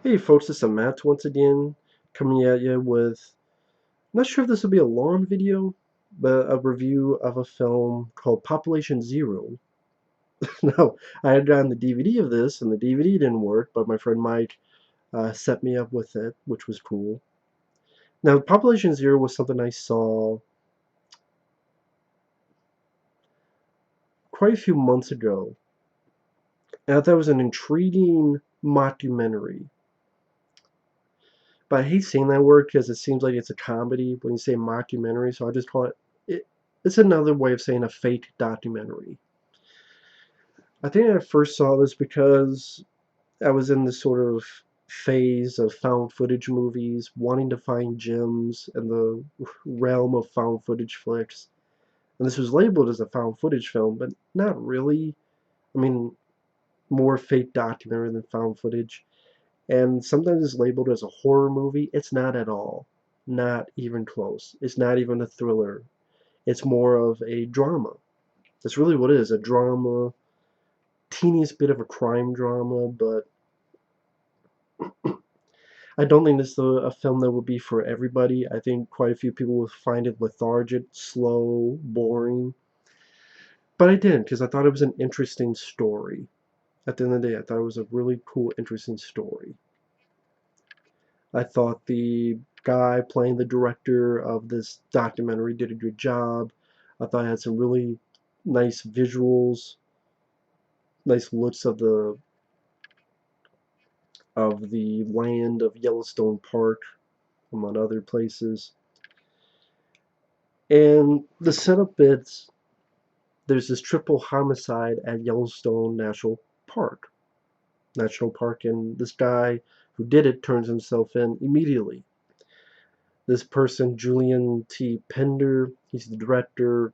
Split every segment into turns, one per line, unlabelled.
Hey folks, this is Matt once again, coming at you with, I'm not sure if this will be a long video, but a review of a film called Population Zero. Now, I had gotten the DVD of this, and the DVD didn't work, but my friend Mike set me up with it, which was cool. Now, Population Zero was something I saw quite a few months ago, and I thought it was an intriguing mockumentary. But I hate saying that word because it seems like it's a comedy when you say mockumentary, so I just call it's another way of saying a fake documentary. I think I first saw this because I was in this sort of phase of found footage movies, wanting to find gems in the realm of found footage flicks. And this was labeled as a found footage film, but not really. I mean, more fake documentary than found footage. And sometimes it's labeled as a horror movie. It's not at all. Not even close. It's not even a thriller. It's more of a drama. That's really what it is, a drama, teeniest bit of a crime drama, but I don't think this is a film that would be for everybody. I think quite a few people will find it lethargic, slow, boring. But I didn't, because I thought it was an interesting story. At the end of the day, I thought it was a really cool, interesting story. I thought the guy playing the director of this documentary did a good job. I thought it had some really nice visuals, nice looks of the land of Yellowstone Park, among other places. And the setup is there's this triple homicide at Yellowstone National Park, and this guy who did it turns himself in immediately. This person, Julian T. Pender, he's the director.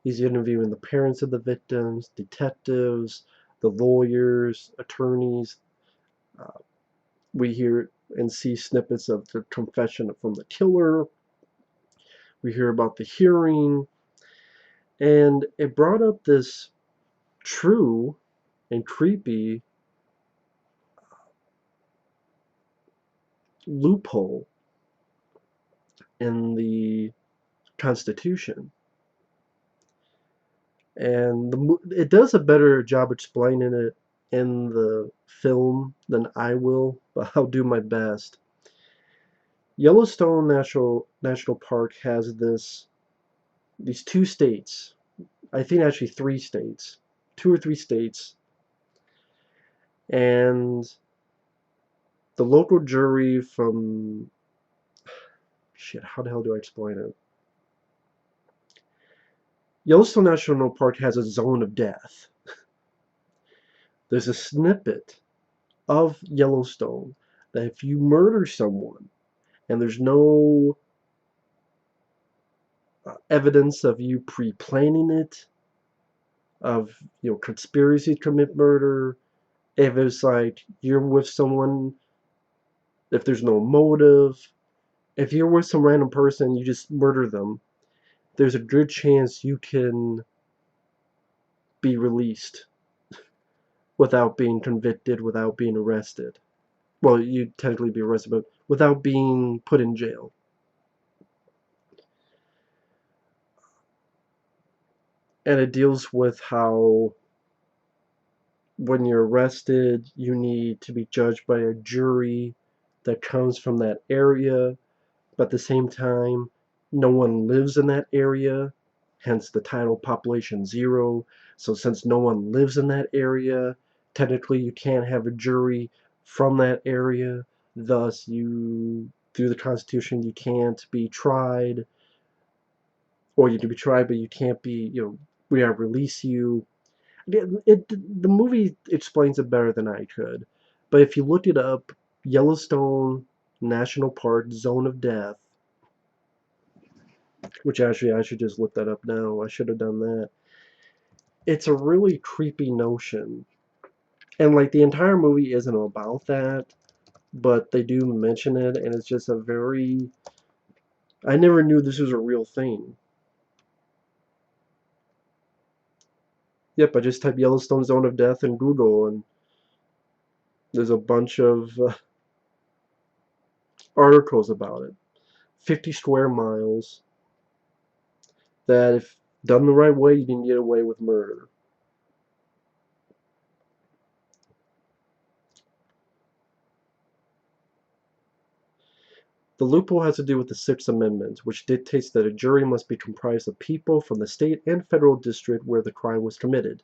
He's interviewing the parents of the victims, detectives, the lawyers, attorneys. Uh, we hear and see snippets of the confession from the killer. We hear about the hearing, and it brought up this true and creepy loophole in the Constitution. And it does a better job explaining it in the film than I will, but I'll do my best. Yellowstone National Park has these two states, I think actually three states, two or three states, and the local jury from shit, how the hell do I explain it? Yellowstone National Park has a zone of death. There's a snippet of Yellowstone that if you murder someone and there's no evidence of you pre-planning it, of conspiracy to commit murder, if it's like you're with someone, if there's no motive, if you're with some random person, you just murder them, there's a good chance you can be released without being convicted, without being arrested. Well, you'd technically be arrested, but without being put in jail. And it deals with how when you're arrested, you need to be judged by a jury that comes from that area, but at the same time, no one lives in that area, hence the title Population Zero. So since no one lives in that area, technically you can't have a jury from that area. Thus, through the Constitution, you can't be tried, or you can be tried, but you can't be, we gotta release you. The movie explains it better than I could. But if you look it up, Yellowstone National Park Zone of Death, which actually I should just look that up now. I should have done that. It's a really creepy notion. And like the entire movie isn't about that, but they do mention it, and it's just a very. I never knew this was a real thing. Yep, I just type Yellowstone Zone of Death in Google, and there's a bunch of articles about it. 50 square miles that, if done the right way, you can get away with murder. The loophole has to do with the Sixth Amendment, which dictates that a jury must be comprised of people from the state and federal district where the crime was committed.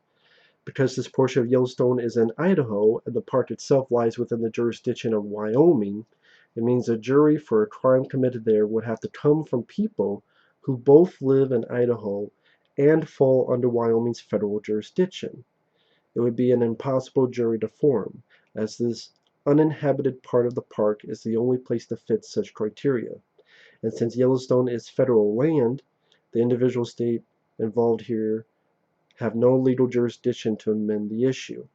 Because this portion of Yellowstone is in Idaho and the park itself lies within the jurisdiction of Wyoming, it means a jury for a crime committed there would have to come from people who both live in Idaho and fall under Wyoming's federal jurisdiction. It would be an impossible jury to form, as this uninhabited part of the park is the only place to fit such criteria. And since Yellowstone is federal land, the individual state involved here have no legal jurisdiction to amend the issue.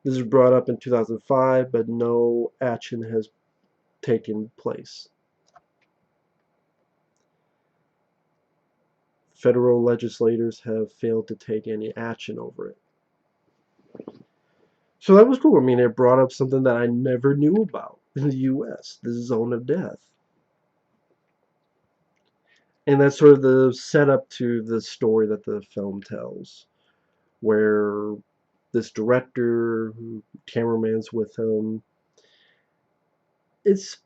This was brought up in 2005, but no action has taken place. Federal legislators have failed to take any action over it. So that was cool. I mean, it brought up something that I never knew about in the US, the zone of death. And that's sort of the setup to the story that the film tells, where this director, cameraman's with him. It's,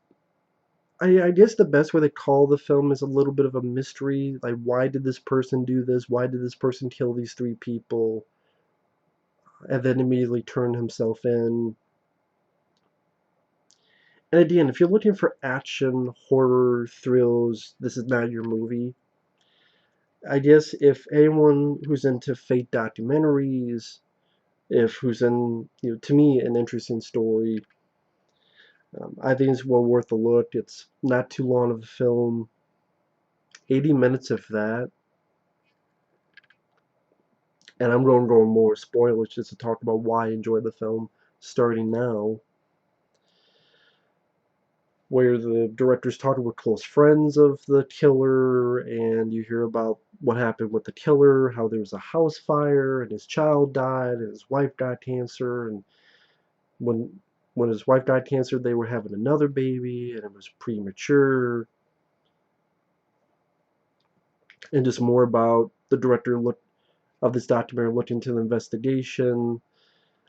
I guess the best way to call the film is a little bit of a mystery. Like, why did this person do this? Why did this person kill these three people? And then immediately turn himself in. And again, if you're looking for action, horror, thrills, this is not your movie. I guess if anyone who's into fake documentaries, if who's in, to me, an interesting story, I think it's well worth a look. It's not too long of a film, 80 minutes of that. And I'm going to go more spoilers just to talk about why I enjoy the film, starting now, where the director's talking with close friends of the killer, and you hear about what happened with the killer, how there was a house fire, and his child died, and his wife got cancer, and when his wife got cancer, they were having another baby, and it was premature, and just more about the director of this documentary looking into the investigation.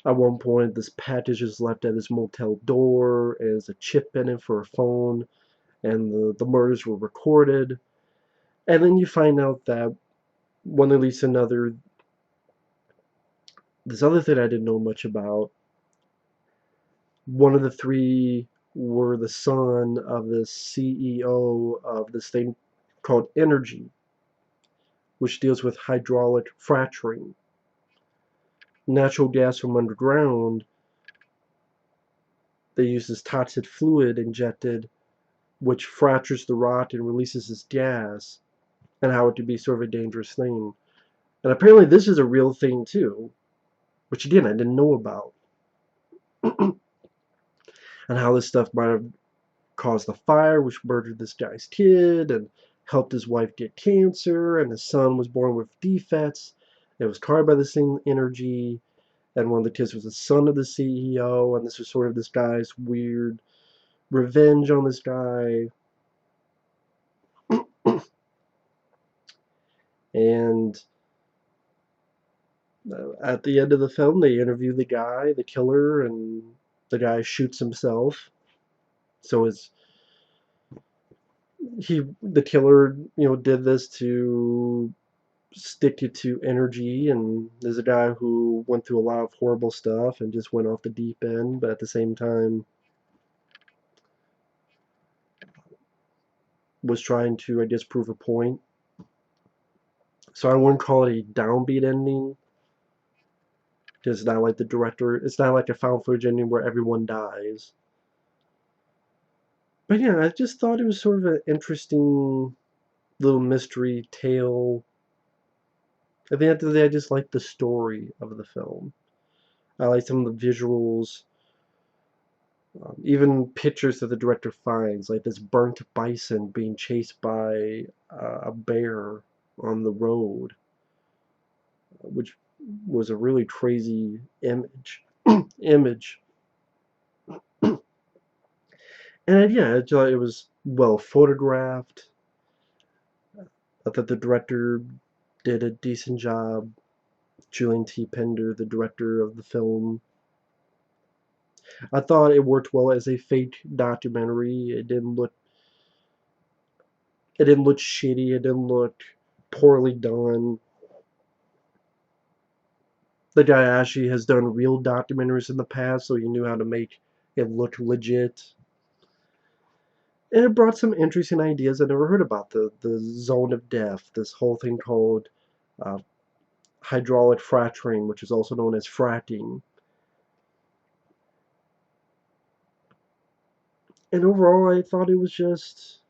At one point, this package is left at his motel door, and there's a chip in it for a phone, and the murders were recorded. And then you find out that one leads to another. This other thing I didn't know much about. One of the three were the son of the CEO of this thing called Energy, which deals with hydraulic fracturing. Natural gas from underground, they use this toxic fluid injected, which fractures the rock and releases this gas, and how it could be sort of a dangerous thing. And apparently this is a real thing too, which again I didn't know about. And how this stuff might have caused the fire, which murdered this guy's kid, and helped his wife get cancer, and his son was born with defects. It was caused by the same energy, and one of the kids was the son of the CEO, and this was sort of this guy's weird revenge on this guy. And at the end of the film, they interview the guy, the killer, and the guy shoots himself. So the killer, did this to stick you to energy, and there's a guy who went through a lot of horrible stuff and just went off the deep end, but at the same time was trying to, I guess, prove a point. So I wouldn't call it a downbeat ending. It's not like it's not like a found footage ending where everyone dies. But yeah, I just thought it was sort of an interesting little mystery tale. At the end of the day, I just like the story of the film. I like some of the visuals, even pictures that the director finds, like this burnt bison being chased by a bear on the road, which was a really crazy image. image. And yeah, I thought it was well photographed. I thought the director did a decent job. Julian T. Pender, the director of the film. I thought it worked well as a fake documentary. It didn't look shitty. It didn't look poorly done. The guy actually has done real documentaries in the past, so he knew how to make it look legit. And it brought some interesting ideas I never heard about. The zone of death, this whole thing called uh, hydraulic fracturing, which is also known as fracking. And overall, I thought it was just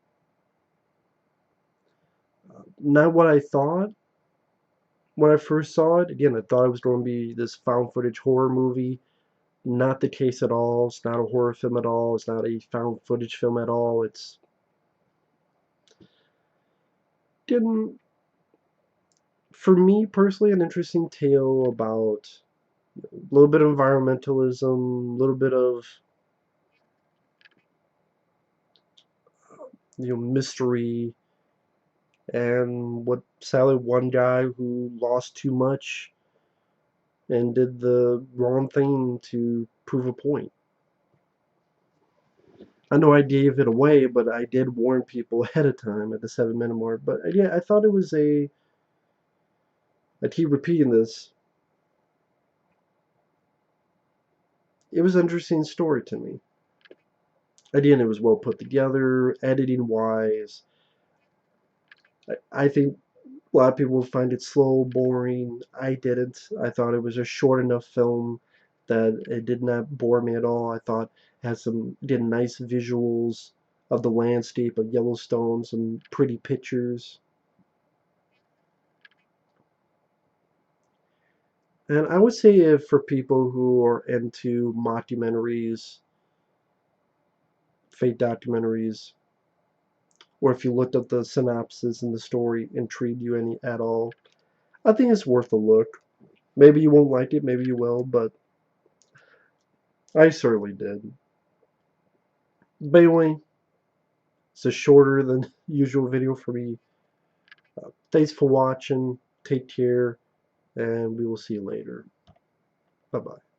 not what I thought when I first saw it. Again, I thought it was going to be this found footage horror movie. Not the case at all. It's not a horror film at all. It's not a found footage film at all. It's didn't, for me personally, an interesting tale about a little bit of environmentalism, a little bit of mystery, and what sadly one guy who lost too much and did the wrong thing to prove a point. I know I gave it away, but I did warn people ahead of time at the 7-minute mark. But yeah, I thought it was I keep repeating this, it was an interesting story to me. Again, it was well put together, editing wise. I think a lot of people find it slow, boring. I didn't. I thought it was a short enough film that it did not bore me at all. I thought it had some, again, nice visuals of the landscape of Yellowstone, some pretty pictures. And I would say if for people who are into mockumentaries, fake documentaries, or if you looked at the synopsis and the story intrigued you any at all, I think it's worth a look. Maybe you won't like it, maybe you will, but I certainly did. But anyway, it's a shorter than usual video for me. Thanks for watching. Take care, and we will see you later. Bye bye.